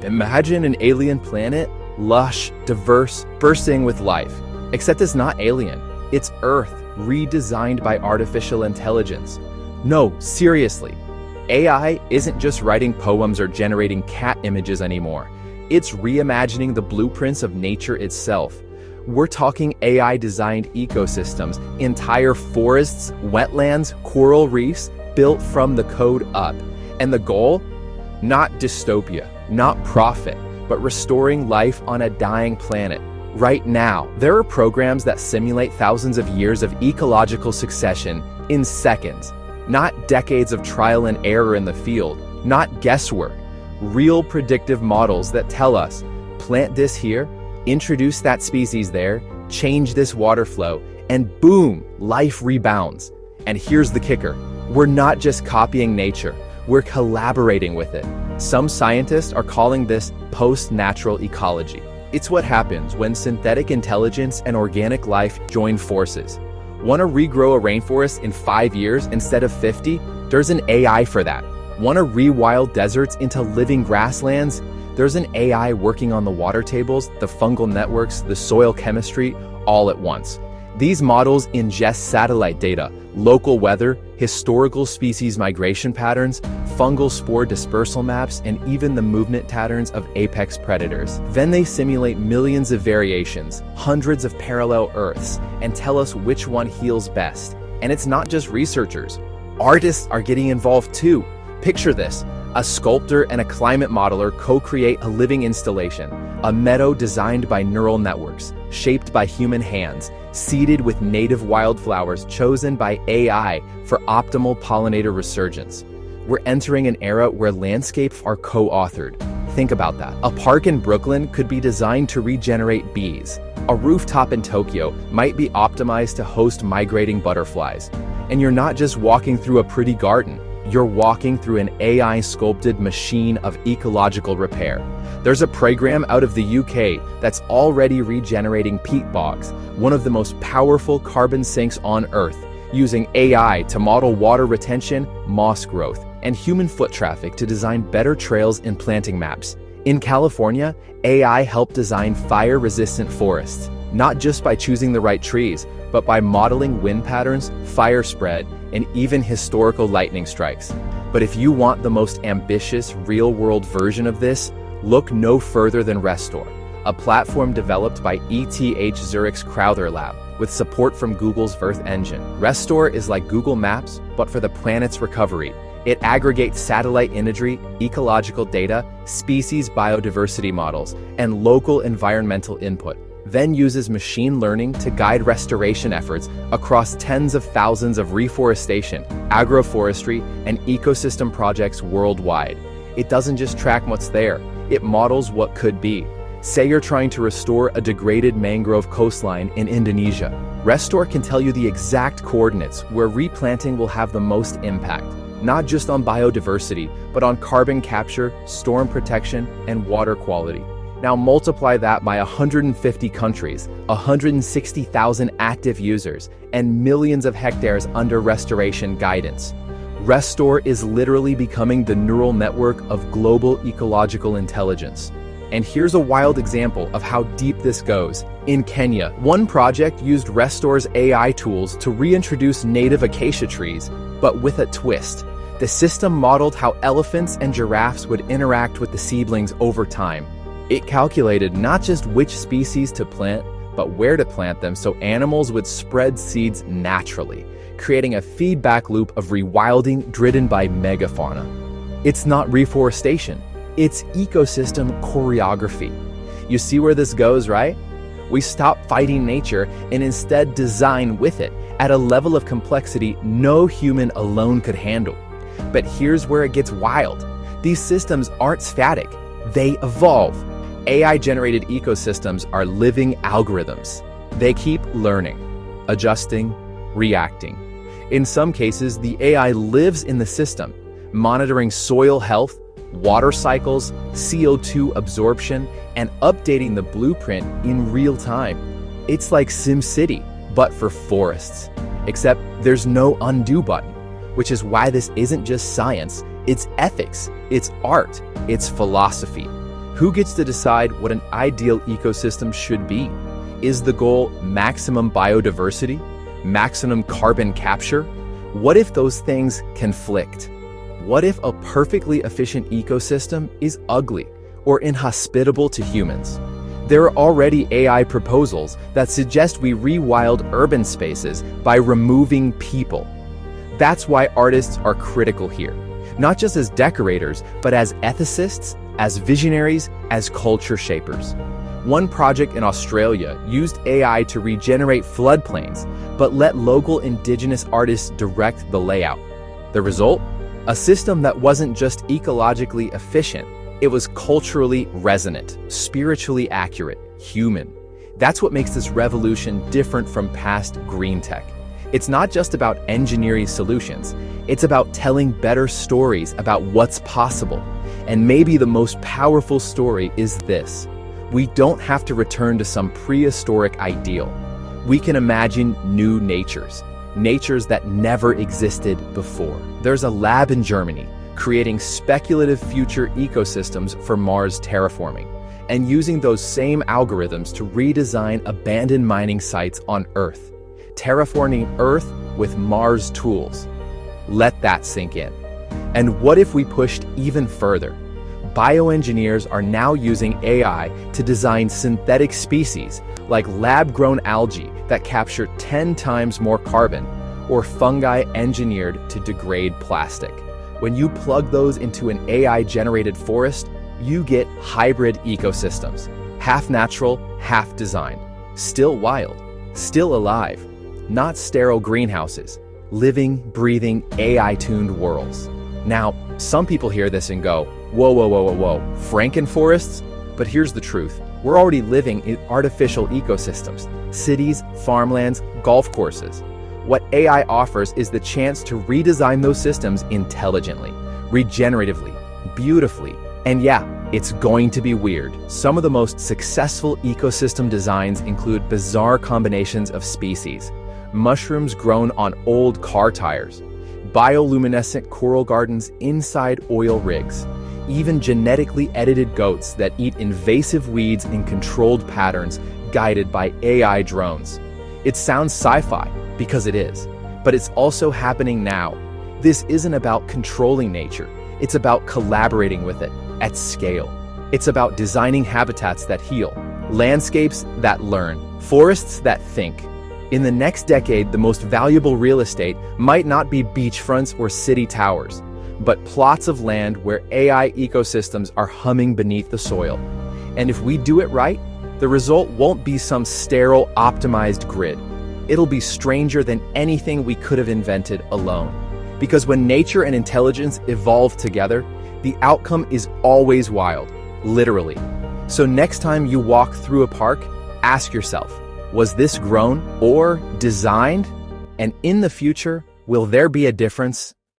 Imagine an alien planet, lush, diverse, bursting with life. Except it's not alien. It's Earth, redesigned by artificial intelligence. No, seriously. AI isn't just writing poems or generating cat images anymore. It's reimagining the blueprints of nature itself. We're talking AI-designed ecosystems, entire forests, wetlands, coral reefs, built from the code up. And the goal? Not dystopia, not profit, but restoring life on a dying planet. Right now, there are programs that simulate thousands of years of ecological succession in seconds. Not decades of trial and error in the field, not guesswork. Real predictive models that tell us, plant this here, introduce that species there, change this water flow, and boom, life rebounds. And here's the kicker. We're not just copying nature, we're collaborating with it. Some scientists are calling this post-natural ecology. It's what happens when synthetic intelligence and organic life join forces. Want to regrow a rainforest in 5 years instead of 50? There's an AI for that. Want to rewild deserts into living grasslands? There's an AI working on the water tables, the fungal networks, the soil chemistry, all at once. These models ingest satellite data, local weather, historical species migration patterns, fungal spore dispersal maps, and even the movement patterns of apex predators. Then they simulate millions of variations, hundreds of parallel Earths, and tell us which one heals best. And it's not just researchers. Artists are getting involved too. Picture this. A sculptor and a climate modeler co-create a living installation, a meadow designed by neural networks, shaped by human hands, seeded with native wildflowers chosen by AI for optimal pollinator resurgence. We're entering an era where landscapes are co-authored. Think about that. A park in Brooklyn could be designed to regenerate bees. A rooftop in Tokyo might be optimized to host migrating butterflies. And you're not just walking through a pretty garden. You're walking through an AI-sculpted machine of ecological repair. There's a program out of the UK that's already regenerating peat bogs, one of the most powerful carbon sinks on Earth, using AI to model water retention, moss growth, and human foot traffic to design better trails and planting maps. In California, AI helped design fire-resistant forests, not just by choosing the right trees, but by modeling wind patterns, fire spread, and even historical lightning strikes. But if you want the most ambitious, real-world version of this, look no further than Restor, a platform developed by Zurich's Crowther Lab, with support from Google's Earth Engine. Restor is like Google Maps, but for the planet's recovery. It aggregates satellite imagery, ecological data, species biodiversity models, and local environmental input, then uses machine learning to guide restoration efforts across tens of thousands of reforestation, agroforestry, and ecosystem projects worldwide. It doesn't just track what's there, it models what could be. Say you're trying to restore a degraded mangrove coastline in Indonesia. Restor can tell you the exact coordinates where replanting will have the most impact, not just on biodiversity, but on carbon capture, storm protection, and water quality. Now multiply that by 150 countries, 160,000 active users, and millions of hectares under restoration guidance. Restor is literally becoming the neural network of global ecological intelligence. And here's a wild example of how deep this goes. In Kenya, one project used Restor's AI tools to reintroduce native acacia trees, but with a twist. The system modeled how elephants and giraffes would interact with the seedlings over time. It calculated not just which species to plant, but where to plant them so animals would spread seeds naturally, creating a feedback loop of rewilding driven by megafauna. It's not reforestation, it's ecosystem choreography. You see where this goes, right? We stop fighting nature and instead design with it at a level of complexity no human alone could handle. But here's where it gets wild. These systems aren't static, they evolve. AI-generated ecosystems are living algorithms. They keep learning, adjusting, reacting. In some cases, the AI lives in the system, monitoring soil health, water cycles, CO2 absorption, and updating the blueprint in real time. It's like SimCity, but for forests. Except there's no undo button, which is why this isn't just science, it's ethics, it's art, it's philosophy. Who gets to decide what an ideal ecosystem should be? Is the goal maximum biodiversity? Maximum carbon capture? What if those things conflict? What if a perfectly efficient ecosystem is ugly or inhospitable to humans? There are already AI proposals that suggest we rewild urban spaces by removing people. That's why artists are critical here, not just as decorators, but as ethicists, as visionaries, as culture shapers. One project in Australia used AI to regenerate floodplains, but let local indigenous artists direct the layout. The result? A system that wasn't just ecologically efficient, it was culturally resonant, spiritually accurate, human. That's what makes this revolution different from past green tech. It's not just about engineering solutions, it's about telling better stories about what's possible. And maybe the most powerful story is this: we don't have to return to some prehistoric ideal. We can imagine new natures that never existed before. There's a lab in Germany creating speculative future ecosystems for Mars terraforming, and using those same algorithms to redesign abandoned mining sites on Earth, terraforming Earth with Mars tools. Let that sink in. And what if we pushed even further? Bioengineers are now using AI to design synthetic species like lab-grown algae that capture 10 times more carbon, or fungi engineered to degrade plastic. When you plug those into an AI-generated forest, you get hybrid ecosystems, half natural, half designed, still wild, still alive, not sterile greenhouses, living, breathing, AI-tuned worlds. Now, some people hear this and go, whoa, Frankenforests? But here's the truth. We're already living in artificial ecosystems, cities, farmlands, golf courses. What AI offers is the chance to redesign those systems intelligently, regeneratively, beautifully. And yeah, it's going to be weird. Some of the most successful ecosystem designs include bizarre combinations of species, mushrooms grown on old car tires, bioluminescent coral gardens inside oil rigs, even genetically edited goats that eat invasive weeds in controlled patterns guided by AI drones. It sounds sci-fi, because it is, but it's also happening now. This isn't about controlling nature, it's about collaborating with it at scale. It's about designing habitats that heal, landscapes that learn, forests that think. In the next decade, the most valuable real estate might not be beachfronts or city towers, but plots of land where AI ecosystems are humming beneath the soil. And if we do it right, the result won't be some sterile, optimized grid. It'll be stranger than anything we could have invented alone. Because when nature and intelligence evolve together, the outcome is always wild, literally. So next time you walk through a park, ask yourself, was this grown or designed? And in the future, will there be a difference?